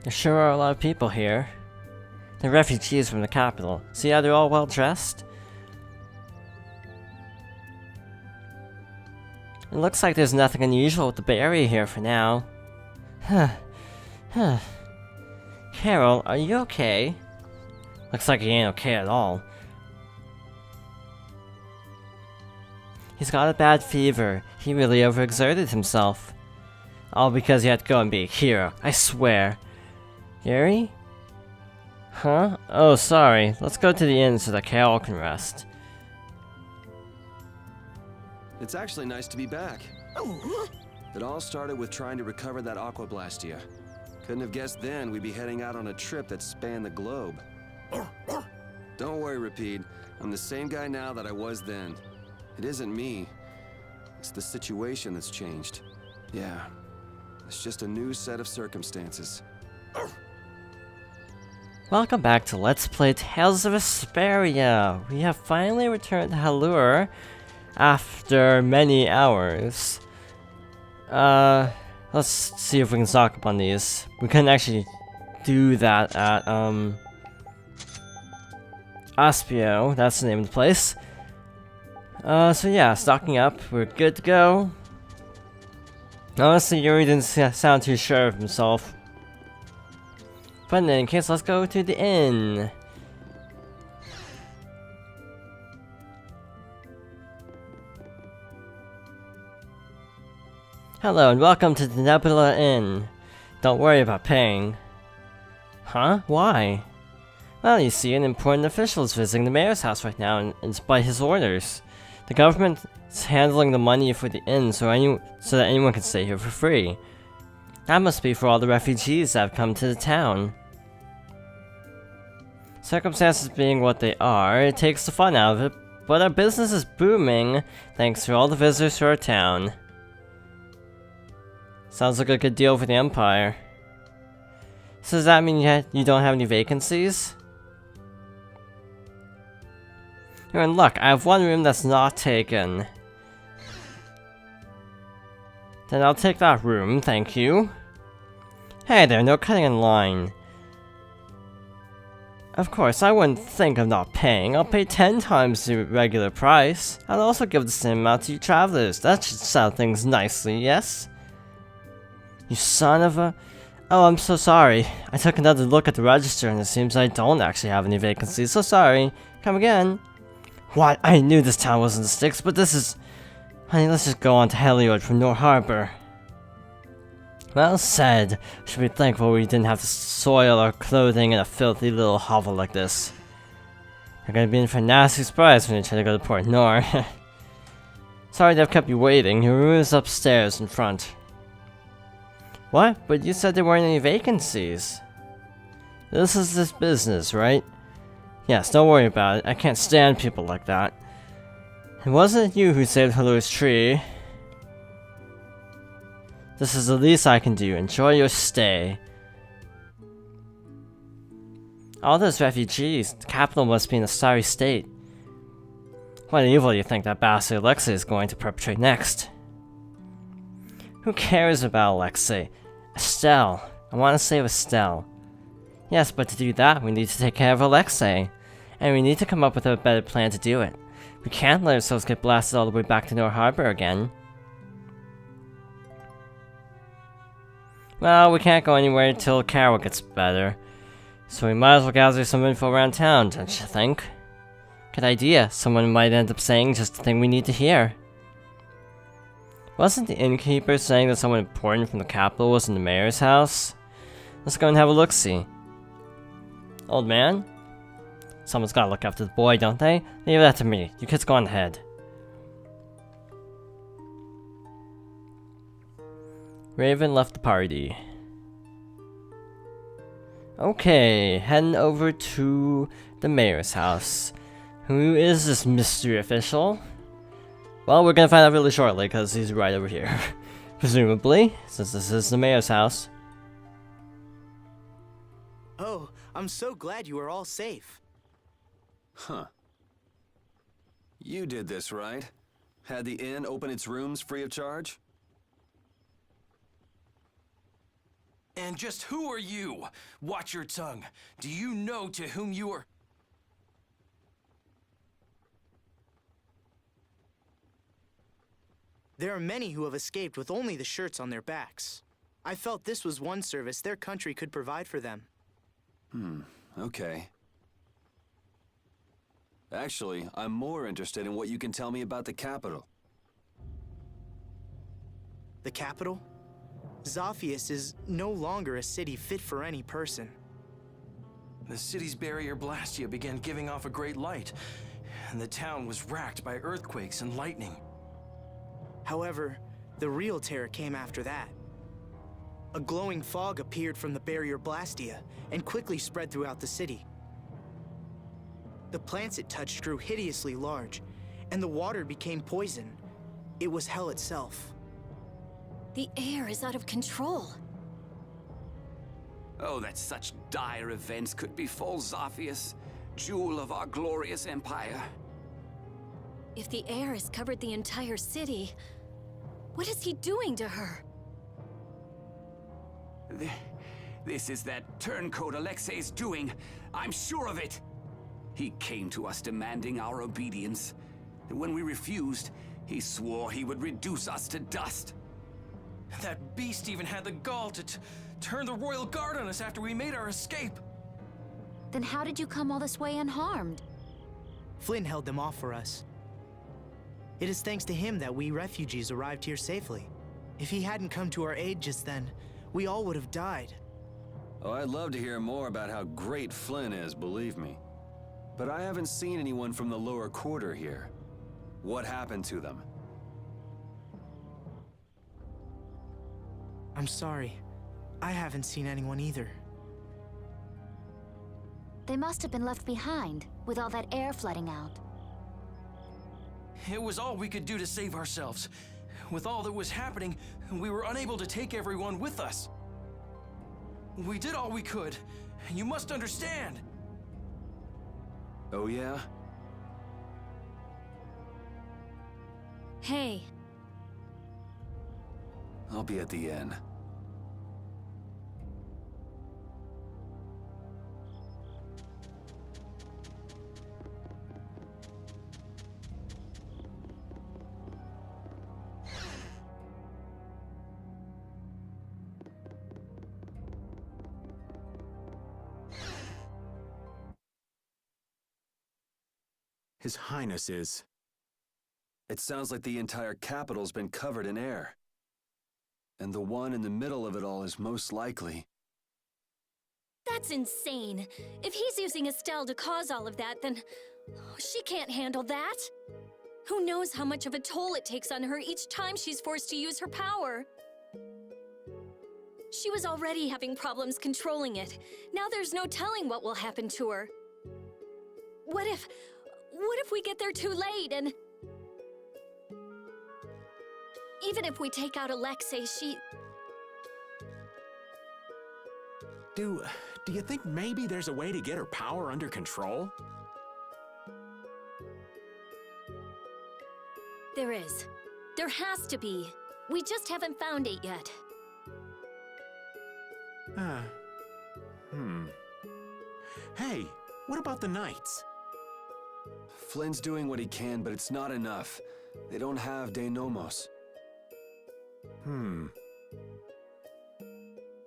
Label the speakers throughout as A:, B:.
A: There sure are a lot of people here. They're refugees from the capital. See how they're all well dressed? It looks like there's nothing unusual with the Bay Area here for now. Carol, are you okay? Looks like he ain't okay at all. He's got a bad fever. He really overexerted himself. All because he had to go and be a hero, I swear. Yuri? Huh? Oh, sorry. Let's go to the inn so that Carol can rest.
B: It's actually nice to be back. It all started with trying to recover that Aqua Blastia. Couldn't have guessed then we'd be heading out on a trip that spanned the globe. Don't worry, Rapide. I'm the same guy now that I was then. It isn't me. It's the situation that's changed. Yeah. It's just a new set of circumstances.
A: Welcome back to Let's Play Tales of Vesperia. We have finally returned to Halure after many hours. Let's see if we can stock up on these. We couldn't actually do that at, Aspio. That's the name of the place. So yeah, stocking up. We're good to go. Honestly, Yuri didn't sound too sure of himself. But in any case, let's go to the inn. Hello and welcome to the Nebula Inn. Don't worry about paying. Huh? Why? Well, you see, an important official is visiting the mayor's house right now, and it's by his orders. The government is handling the money for the inn so that anyone can stay here for free. That must be for all the refugees that have come to the town. Circumstances being what they are, it takes the fun out of it, but our business is booming thanks to all the visitors to our town. Sounds like a good deal for the Empire. So does that mean you don't have any vacancies? You're in luck. I have one room that's not taken. Then I'll take that room, thank you. Hey there, no cutting in line. Of course, I wouldn't think of not paying. I'll pay 10 times the regular price. I'll also give the same amount to you travelers. That should settle things nicely, yes? You son of a... Oh, I'm so sorry. I took another look at the register and it seems I don't actually have any vacancies, so sorry. Come again. What? I knew this town wasn't the sticks, but this is... Honey, let's just go on to Halure from North Harbor. Well said. Should be thankful we didn't have to soil our clothing in a filthy little hovel like this. You're gonna be in for a nasty surprise when you try to go to Port Nor. Sorry to have kept you waiting. Your room is upstairs in front. What? But you said there weren't any vacancies. This is this business, right? Yes, don't worry about it. I can't stand people like that. It wasn't you who saved Halure's tree. This is the least I can do. Enjoy your stay. All those refugees. The capital must be in a sorry state. What evil do you think that bastard Alexei is going to perpetrate next? Who cares about Alexei? Estelle. I want to save Estelle. Yes, but to do that, we need to take care of Alexei. And we need to come up with a better plan to do it. We can't let ourselves get blasted all the way back to North Harbor again. Well, we can't go anywhere until Carol gets better. So we might as well gather some info around town, don't you think? Good idea. Someone might end up saying just the thing we need to hear. Wasn't the innkeeper saying that someone important from the capital was in the mayor's house? Let's go and have a look-see. Old man? Someone's gotta look after the boy, don't they? Leave that to me. You kids go on ahead. Raven left the party. Okay, heading over to the mayor's house. Who is this mystery official? Well, we're gonna find out really shortly, because he's right over here. Presumably, since this is the mayor's house.
C: Oh, I'm so glad you are all safe.
B: Huh. You did this, right? Had the inn open its rooms free of charge?
D: And just who are you? Watch your tongue. Do you know to whom you are...
C: There are many who have escaped with only the shirts on their backs. I felt this was one service their country could provide for them.
B: Okay. Actually, I'm more interested in what you can tell me about the capital.
C: The capital? Zophius is no longer a city fit for any person.
D: The city's barrier Blastia began giving off a great light, and the town was racked by earthquakes and lightning.
C: However, the real terror came after that. A glowing fog appeared from the barrier Blastia and quickly spread throughout the city. The plants it touched grew hideously large, and the water became poison. It was hell itself.
E: The air is out of control.
F: Oh, that such dire events could befall Zophius, jewel of our glorious empire.
E: If the air has covered the entire city, what is he doing to her?
F: This is that turncoat Alexei's doing. I'm sure of it. He came to us demanding our obedience. And when we refused, he swore he would reduce us to dust.
D: That beast even had the gall to turn the royal guard on us after we made our escape.
E: Then how did you come all this way unharmed?
C: Flynn held them off for us. It is thanks to him that we refugees arrived here safely. If he hadn't come to our aid just then, we all would have died.
B: Oh, I'd love to hear more about how great Flynn is, believe me. But I haven't seen anyone from the lower quarter here. What happened to them?
C: I'm sorry. I haven't seen anyone either.
E: They must have been left behind, with all that air flooding out.
D: It was all we could do to save ourselves. With all that was happening, we were unable to take everyone with us. We did all we could. You must understand.
B: Oh yeah?
E: Hey,
B: I'll be at the inn.
G: His Highness is...
B: It sounds like the entire capital's been covered in air. And the one in the middle of it all is most likely...
E: that's insane. If he's using Estelle to cause all of that, then she can't handle that. Who knows how much of a toll it takes on her each time she's forced to use her power. She was already having problems controlling it. Now there's no telling what will happen to her. What if we get there too late and... Even if we take out Alexei, she...
G: Do you think maybe there's a way to get her power under control?
E: There is. There has to be. We just haven't found it yet.
G: Hey, what about the knights?
B: Flynn's doing what he can, but it's not enough. They don't have De Nomos.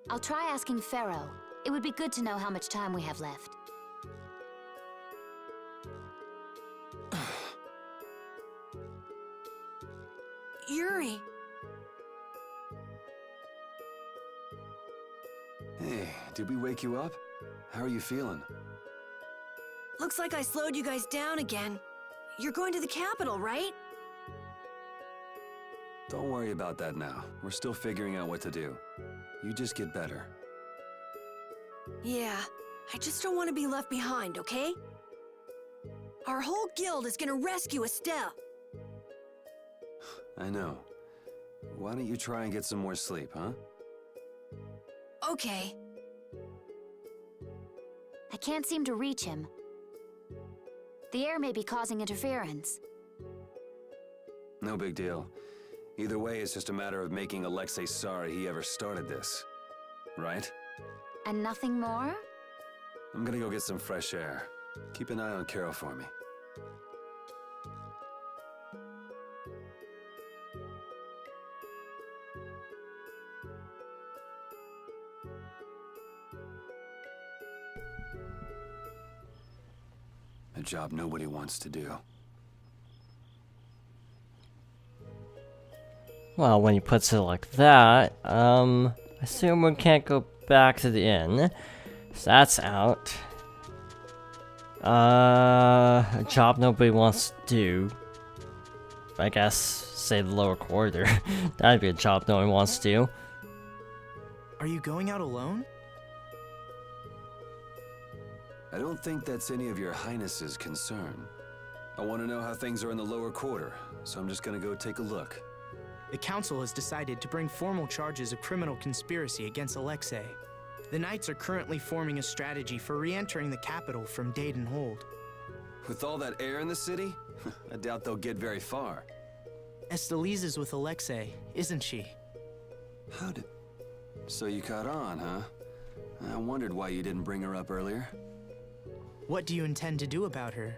E: I'll try asking Pharaoh. It would be good to know how much time we have left.
H: Yuri!
B: Hey, did we wake you up? How are you feeling?
H: Looks like I slowed you guys down again. You're going to the capital, right?
B: Don't worry about that now. We're still figuring out what to do. You just get better.
H: Yeah, I just don't want to be left behind, okay? Our whole guild is gonna rescue Estelle.
B: I know. Why don't you try and get some more sleep, huh?
H: Okay.
E: I can't seem to reach him. The air may be causing interference.
B: No big deal. Either way, it's just a matter of making Alexei sorry he ever started this. right?
I: And nothing more?
B: I'm gonna go get some fresh air. Keep an eye on Carol for me. A job nobody wants to do.
A: Well, when he puts it like that, I assume we can't go back to the inn. So that's out. A job nobody wants to do. I guess, say the lower quarter. That'd be a job no one wants to do.
C: Are you going out alone?
B: I don't think that's any of your highness's concern. I want to know how things are in the lower quarter, so I'm just gonna go take a look.
C: The council has decided to bring formal charges of criminal conspiracy against Alexei. The Knights are currently forming a strategy for re-entering the capital from Dayton Hold.
B: With all that air in the city, I doubt they'll get very far.
C: Esteliz is with Alexei, isn't she?
B: How did... So you caught on, huh? I wondered why you didn't bring her up earlier.
C: What do you intend to do about her?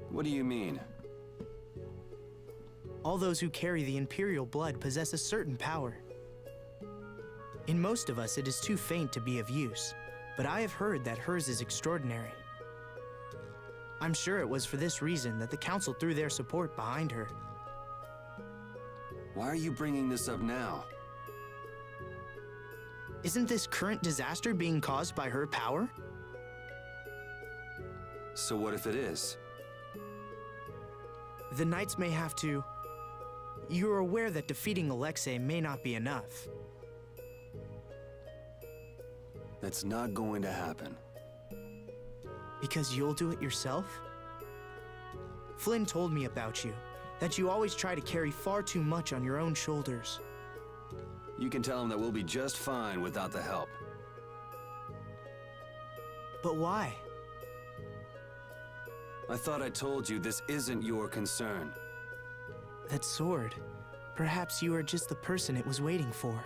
B: What do you mean?
C: All those who carry the Imperial blood possess a certain power. In most of us, it is too faint to be of use, but I have heard that hers is extraordinary. I'm sure it was for this reason that the Council threw their support behind her.
B: Why are you bringing this up now?
C: Isn't this current disaster being caused by her power?
B: So what if it is?
C: The Knights may have to... You're aware that defeating Alexei may not be enough.
B: That's not going to happen.
C: Because you'll do it yourself? Flynn told me about you, that you always try to carry far too much on your own shoulders.
B: You can tell him that we'll be just fine without the help.
C: But why?
B: I thought I told you this isn't your concern.
C: That sword. Perhaps you are just the person it was waiting for.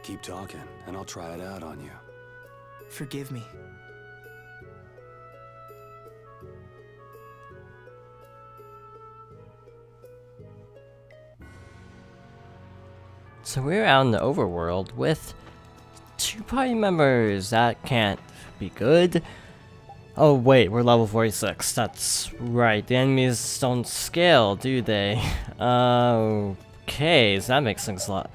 B: Keep talking, and I'll try it out on you.
C: Forgive me.
A: So we're out in the overworld with 2 party members. That can't be good. Oh wait, we're level 46. That's right. The enemies don't scale, do they? Okay, so that makes things a lot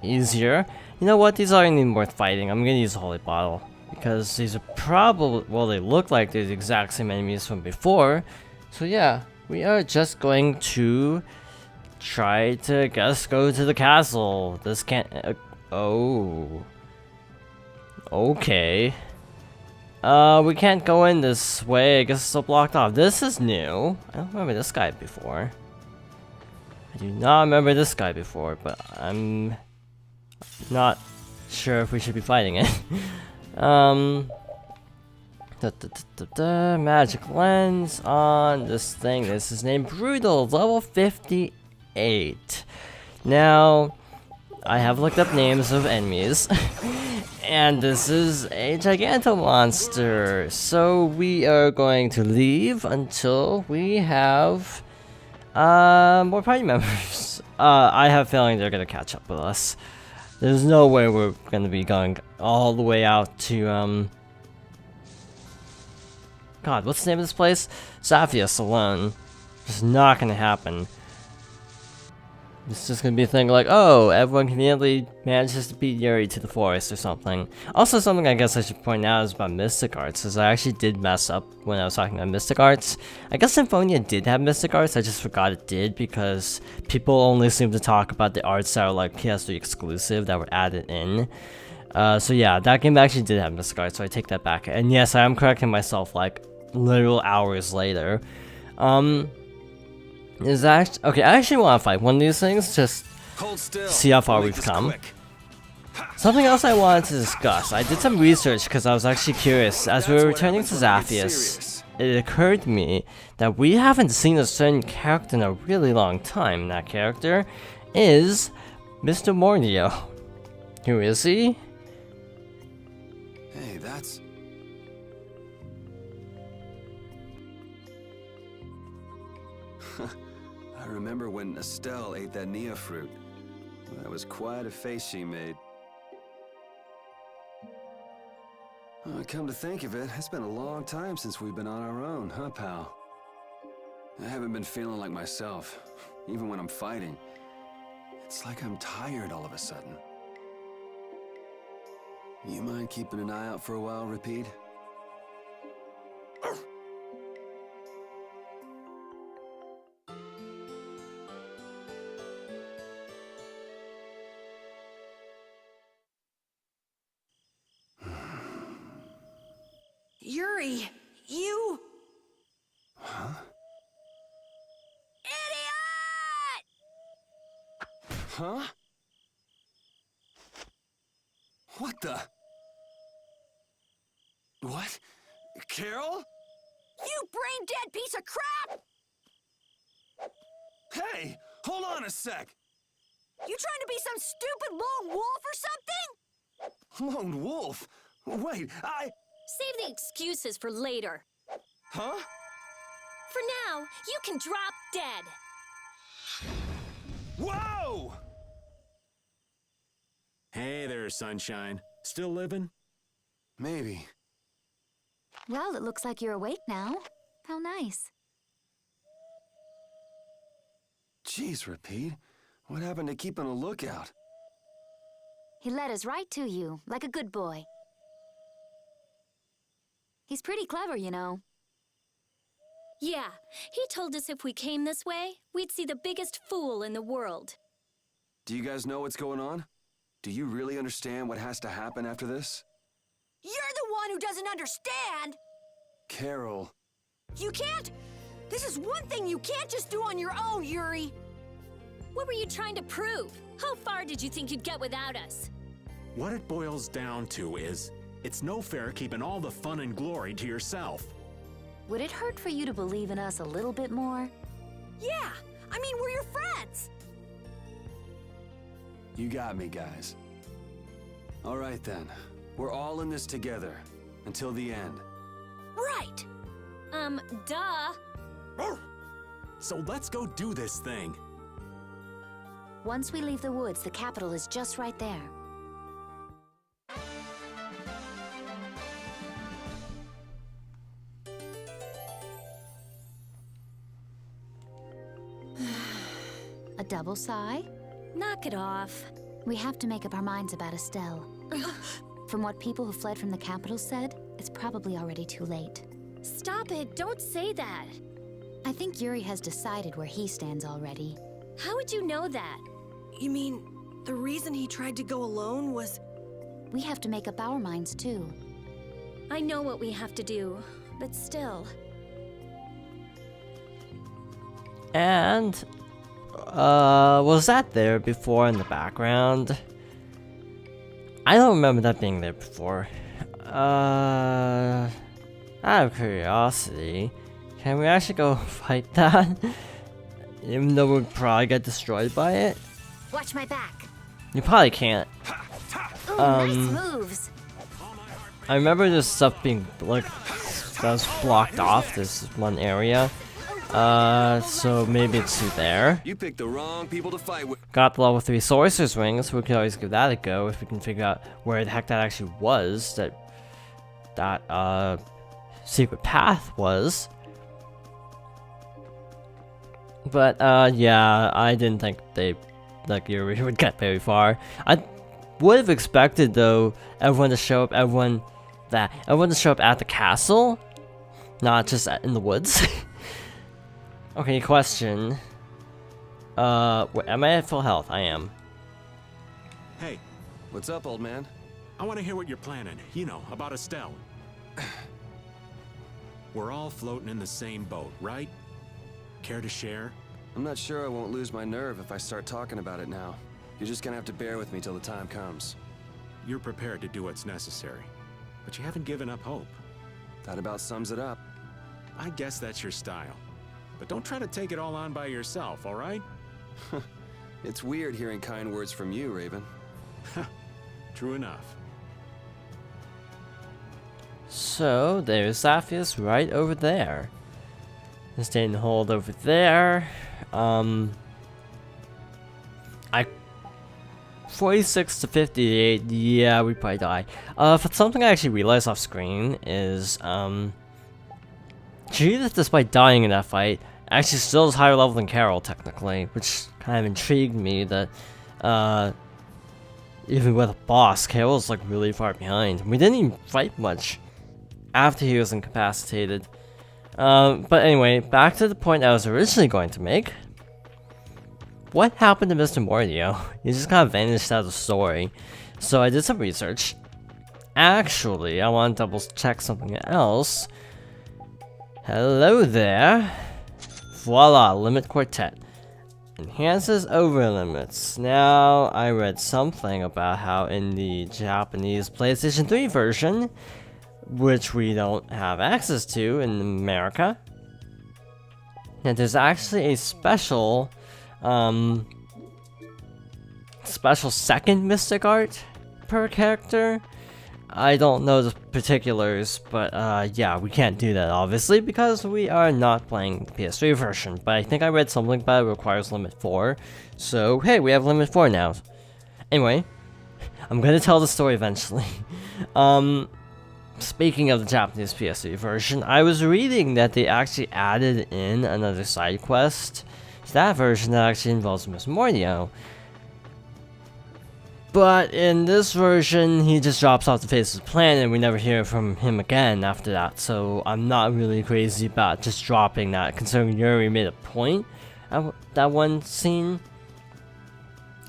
A: easier. You know what? These aren't even worth fighting. I'm gonna use the Holy Bottle. Because these are probably... Well, they look like they're the exact same enemies from before. So yeah, we are just going to... try to, I guess, go to the castle. This can't... oh. Okay. We can't go in this way. I guess it's still blocked off. This is new. I don't remember this guy before. I do not remember this guy before, but I'm not sure if we should be fighting it. Magic lens on this thing. This is named Brutal, level 58. Now, I have looked up names of enemies. And this is a Giganto monster. So we are going to leave until we have more party members. I have a feeling they're gonna catch up with us. There's no way we're gonna be going all the way out to God, what's the name of this place? Zaphius alone. Just not gonna happen. It's just gonna be a thing like, oh, everyone conveniently manages to beat Yuri to the forest or something. Also, something I guess I should point out is about Mystic Arts, is I actually did mess up when I was talking about Mystic Arts. I guess Symphonia did have Mystic Arts, I just forgot it did because people only seem to talk about the arts that are like PS3 exclusive that were added in. So yeah, that game actually did have Mystic Arts, so I take that back. And yes, I am correcting myself like literal hours later. Is that okay? I actually want to fight one of these things, just see how far we've come. Something else I wanted to discuss. I did some research because I was actually curious. As we were returning to Zaphius, it occurred to me that we haven't seen a certain character in a really long time. And that character is Mr. Mornio. Who is he?
B: Hey, that's... I remember when Estelle ate that Nia fruit. That was quite a face she made. Come to think of it, it's been a long time since we've been on our own, huh, pal? I haven't been feeling like myself, even when I'm fighting. It's like I'm tired all of a sudden. You mind keeping an eye out for a while, Repeat?
H: Yuri, you...
B: Huh?
H: Idiot!
B: Huh? What the? What? Carol?
H: You brain-dead piece of crap!
B: Hey! Hold on a sec!
H: You trying to be some stupid lone wolf or something?
B: Lone wolf? Wait,
E: Save the excuses for later.
B: Huh?
E: For now, you can drop dead.
B: Whoa!
G: Hey there, Sunshine. Still living?
B: Maybe.
I: Well, it looks like you're awake now. How nice.
B: Jeez, Repeat. What happened to keeping a lookout?
I: He led us right to you, like a good boy. He's pretty clever, you know.
E: Yeah, he told us if we came this way, we'd see the biggest fool in the world.
B: Do you guys know what's going on? Do you really understand what has to happen after this?
H: You're the one who doesn't understand!
B: Carol.
H: You can't... This is one thing you can't just do on your own, Yuri!
E: What were you trying to prove? How far did you think you'd get without us?
G: What it boils down to is, it's no fair keeping all the fun and glory to yourself.
I: Would it hurt for you to believe in us a little bit more?
H: Yeah! I mean, we're your friends!
B: You got me, guys. All right, then. We're all in this together. Until the end.
H: Right!
E: Duh.
G: So let's go do this thing.
I: Once we leave the woods, the capital is just right there. A double sigh?
E: Knock it off.
I: We have to make up our minds about Estelle. From what people who fled from the capital said, it's probably already too late.
E: Stop it, don't say that.
I: I think Yuri has decided where he stands already.
E: How would you know that?
H: You mean, the reason he tried to go alone was...
I: We have to make up our minds too.
E: I know what we have to do, but still.
A: And was that there before in the background? I don't remember that being there before. Out of curiosity, can we actually go fight that? Even though we'd probably get destroyed by it?
I: Watch my back.
A: You probably can't.
I: Ooh, nice moves.
A: I remember this stuff being like that was blocked off this one area. So maybe it's through there.
B: You picked the wrong people to fight with.
A: Got the level 3 sorcerer's ring, so we could always give that a go if we can figure out where the heck that actually was. That secret path was. But yeah, I didn't think Yuri would get very far. I would have expected though everyone to show up to show up at the castle, not just in the woods. Okay, question. Am I at full health? I am.
G: Hey,
B: What's up, old man?
G: I want to hear what you're planning. You know, about Estelle. We're all floating in the same boat, right? Care to share?
B: I'm not sure I won't lose my nerve if I start talking about it now. You're just gonna have to bear with me till the time comes.
G: You're prepared to do what's necessary, but you haven't given up hope.
B: That about sums it up.
G: I guess that's your style. But don't try to take it all on by yourself, all right?
B: It's weird hearing kind words from you, Raven.
G: True enough.
A: So, there's Zaphius right over there. Staying hold over there. I 46 to 58, yeah, we probably die. For something I actually realized off screen is, Judith, despite dying in that fight, actually still is higher level than Carol, technically, which kind of intrigued me that, even with a boss, Carol's like really far behind. We didn't even fight much after he was incapacitated. But anyway, back to the point I was originally going to make. What happened to Mr. Mordio? He just kind of vanished out of the story. So I did some research. Actually, I want to double check something else. Hello there. Voila, Limit Quartet. Enhances over limits. Now, I read something about how in the Japanese PlayStation 3 version, which we don't have access to in America, that there's actually a special second mystic art per character. I don't know the particulars, but yeah, we can't do that obviously because we are not playing the PS3 version. But I think I read something about it requires limit 4, so hey, we have limit 4 now. Anyway, I'm gonna tell the story eventually. Speaking of the Japanese PS3 version, I was reading that they actually added in another side quest to that version that actually involves Miss Mordio. But in this version, he just drops off the face of the planet and we never hear from him again after that. So I'm not really crazy about just dropping that, considering Yuri made a point at that one scene.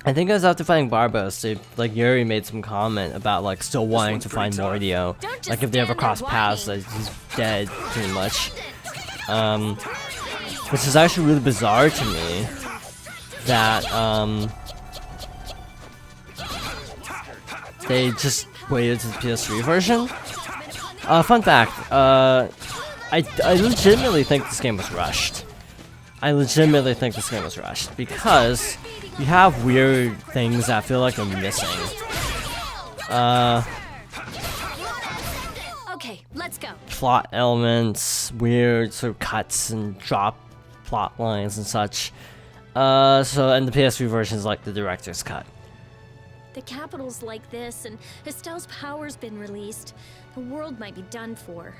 A: I think it was after fighting Barbaros, like Yuri made some comment about like still wanting to find Mordio. Like if they ever cross paths, like he's dead pretty much. Which is actually really bizarre to me that they just waited to the PS3 version. Fun fact, I legitimately think this game was rushed. Because you have weird things that I feel like I'm missing.
E: Okay, let's go.
A: Plot elements, weird sort of cuts and drop plot lines and such. And the PS3 version is like the director's cut.
E: The capital's like this, and Estelle's power's been released. The world might be done for.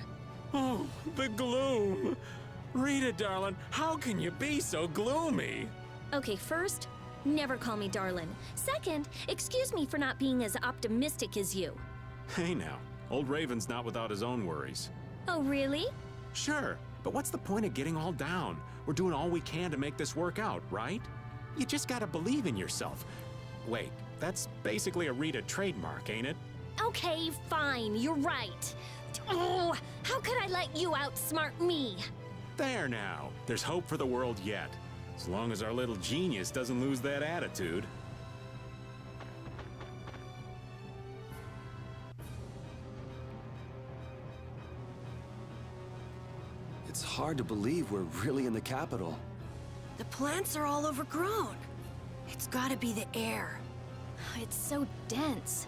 G: Oh, the gloom. Rita, darling, how can you be so gloomy?
E: Okay, first, never call me darling. Second, excuse me for not being as optimistic as you.
G: Hey now, old Raven's not without his own worries.
E: Oh, really?
G: Sure, but what's the point of getting all down? We're doing all we can to make this work out, right? You just gotta believe in yourself. Wait, that's basically a Rita trademark, ain't it?
E: Okay, fine, you're right. Oh, how could I let you outsmart me?
G: There now, there's hope for the world yet. As long as our little genius doesn't lose that attitude.
B: It's hard to believe we're really in the capital.
H: The plants are all overgrown. It's gotta be the air.
E: It's so dense.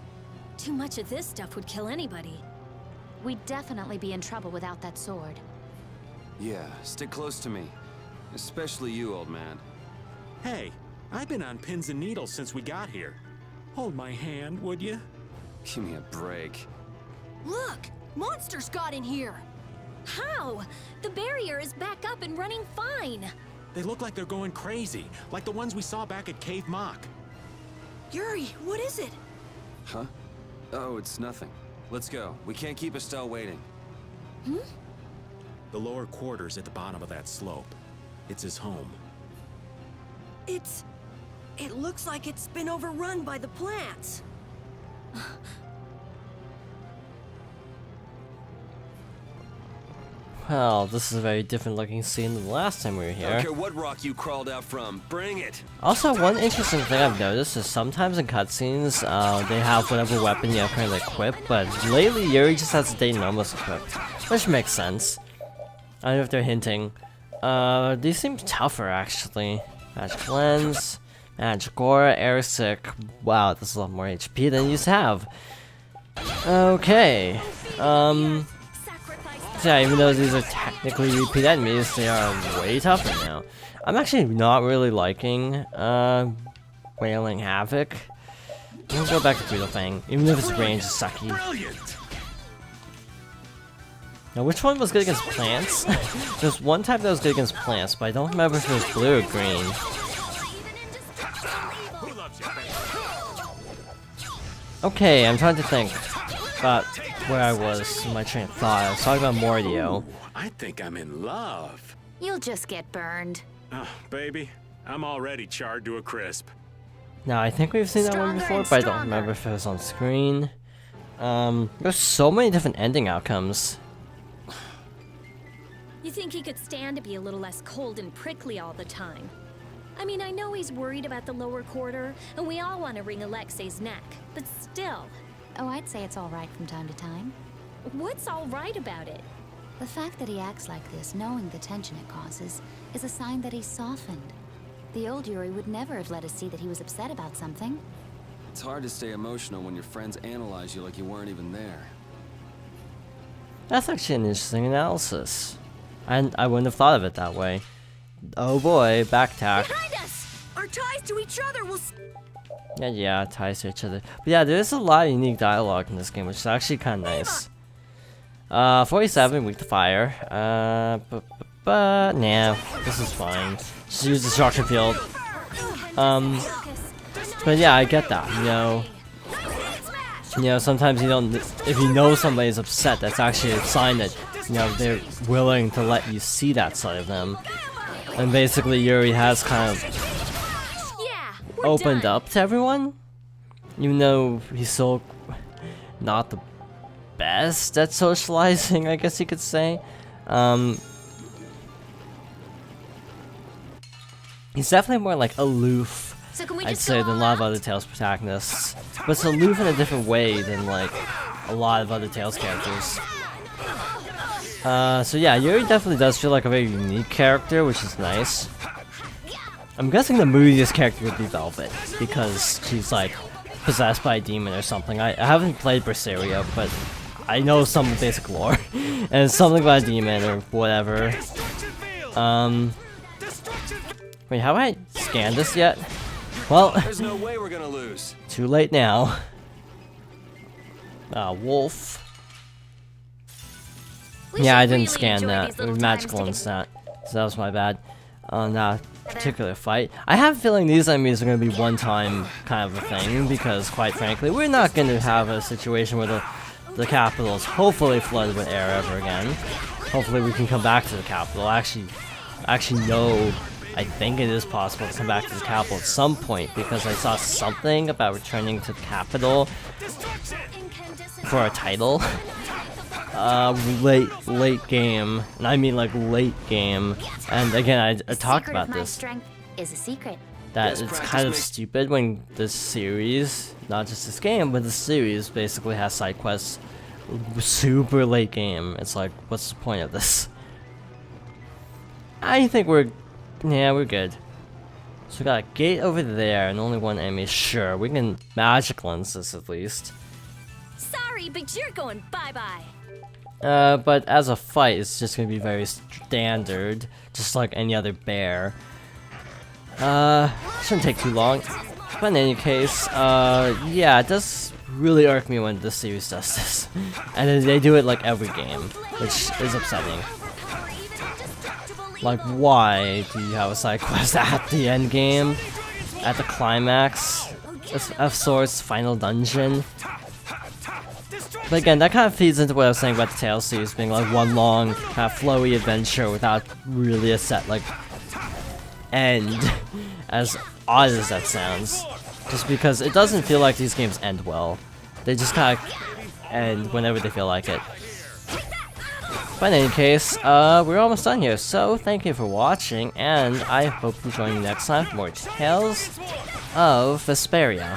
E: Too much of this stuff would kill anybody.
I: We'd definitely be in trouble without that sword.
B: Yeah, stick close to me. Especially you, old man.
G: Hey, I've been on pins and needles since we got here. Hold my hand, would you?
B: Give me a break.
H: Look! Monsters got in here!
E: How? The barrier is back up and running fine.
G: They look like they're going crazy, like the ones we saw back at Cave Mock.
H: Yuri, what is it?
B: Huh? Oh, it's nothing. Let's go. We can't keep Estelle waiting.
G: The lower quarters at the bottom of that slope. It's his home.
H: It looks like it's been overrun by the plants.
A: Well, this is a very different looking scene than the last time we were
B: I
A: here.
B: don't care what rock you crawled out from. Bring it!
A: Also, one interesting thing I've noticed is sometimes in cutscenes, they have whatever weapon you have currently equipped, but lately Yuri just has the Daynomos equipped, which makes sense. I don't know if they're hinting. These seem tougher, actually. Magic Lens, Magicora, Airsick. Wow, this is a lot more HP than you used to have. Okay. So yeah, even though these are technically repeat enemies, they are way tougher now. I'm actually not really liking Wailing Havoc. We'll go back to Beetle Fang, even if its range is sucky. Now, which one was good against plants? There's one type that was good against plants, but I don't remember if it was blue or green. Okay, I'm trying to think about where I was in my train of thought. I was talking about Mordio.
G: I think I'm in love.
I: You'll just get burned.
G: Oh, baby, I'm already charred to a crisp.
A: Now, I think we've seen that one before, but I don't remember if it was on screen. There's so many different ending outcomes.
E: You think he could stand to be a little less cold and prickly all the time? I mean, I know he's worried about the lower quarter, and we all want to wring Alexei's neck, but still.
I: Oh, I'd say it's all right from time to time.
E: What's all right about it?
I: The fact that he acts like this, knowing the tension it causes, is a sign that he's softened. The old Yuri would never have let us see that he was upset about something.
B: It's hard to stay emotional when your friends analyze you like you weren't even there.
A: That's actually an interesting analysis. And I wouldn't have thought of it that way. Oh boy, backtack.
H: Behind us! Our ties to each other will...
A: Yeah, ties to each other. But yeah, there's a lot of unique dialogue in this game, which is actually kind of nice. 47, weak to fire. But nah, this is fine. Just use destruction field. But yeah, I get that. You know, sometimes you don't. If you know somebody's upset, that's actually a sign that they're willing to let you see that side of them. And basically, Yuri has kind of opened up to everyone, even though he's still not the best at socializing, I guess you could say. He's definitely more like aloof, I'd say, than a lot of other Tales protagonists. But it's aloof in a different way than like a lot of other Tales characters. So yeah, Yuri definitely does feel like a very unique character, which is nice. I'm guessing the moodiest character would be Velvet, because she's like possessed by a demon or something. I haven't played Vesperia, but I know some basic lore. And it's something about a demon or whatever. Wait, have I scanned this yet? Well,
B: There's no way we're gonna lose.
A: Too late now. Wolf. Yeah, I didn't scan that. It was magical instant. So that was my bad. On that particular fight. I have a feeling these enemies are going to be one-time kind of a thing, because quite frankly, we're not going to have a situation where the capital is hopefully flooded with air ever again. Hopefully we can come back to the capital. Actually no, I think it is possible to come back to the capital at some point, because I saw something about returning to the capital for a title. Late game, and I mean like late game. And again, I talked about this.
I: Strength is a secret.
A: That it's kind of stupid when this series, not just this game, but the series basically has side quests super late game. It's like, what's the point of this? I think we're good. So we got a gate over there and only one enemy. Sure, we can magic lens this at least.
E: Sorry, but you're going bye-bye.
A: But as a fight, it's just gonna be very standard, just like any other bear. Shouldn't take too long. But in any case, yeah, it does really irk me when this series does this. And then they do it like every game, which is upsetting. Like, why do you have a side quest at the end game? At the climax? Of sorts, final dungeon? But again, that kind of feeds into what I was saying about the Tales series being like one long, kind of flowy adventure without really a set, like, end. As odd as that sounds. Just because it doesn't feel like these games end well. They just kind of end whenever they feel like it. But in any case, we're almost done here, so thank you for watching, and I hope you join me next time for more Tales of Vesperia.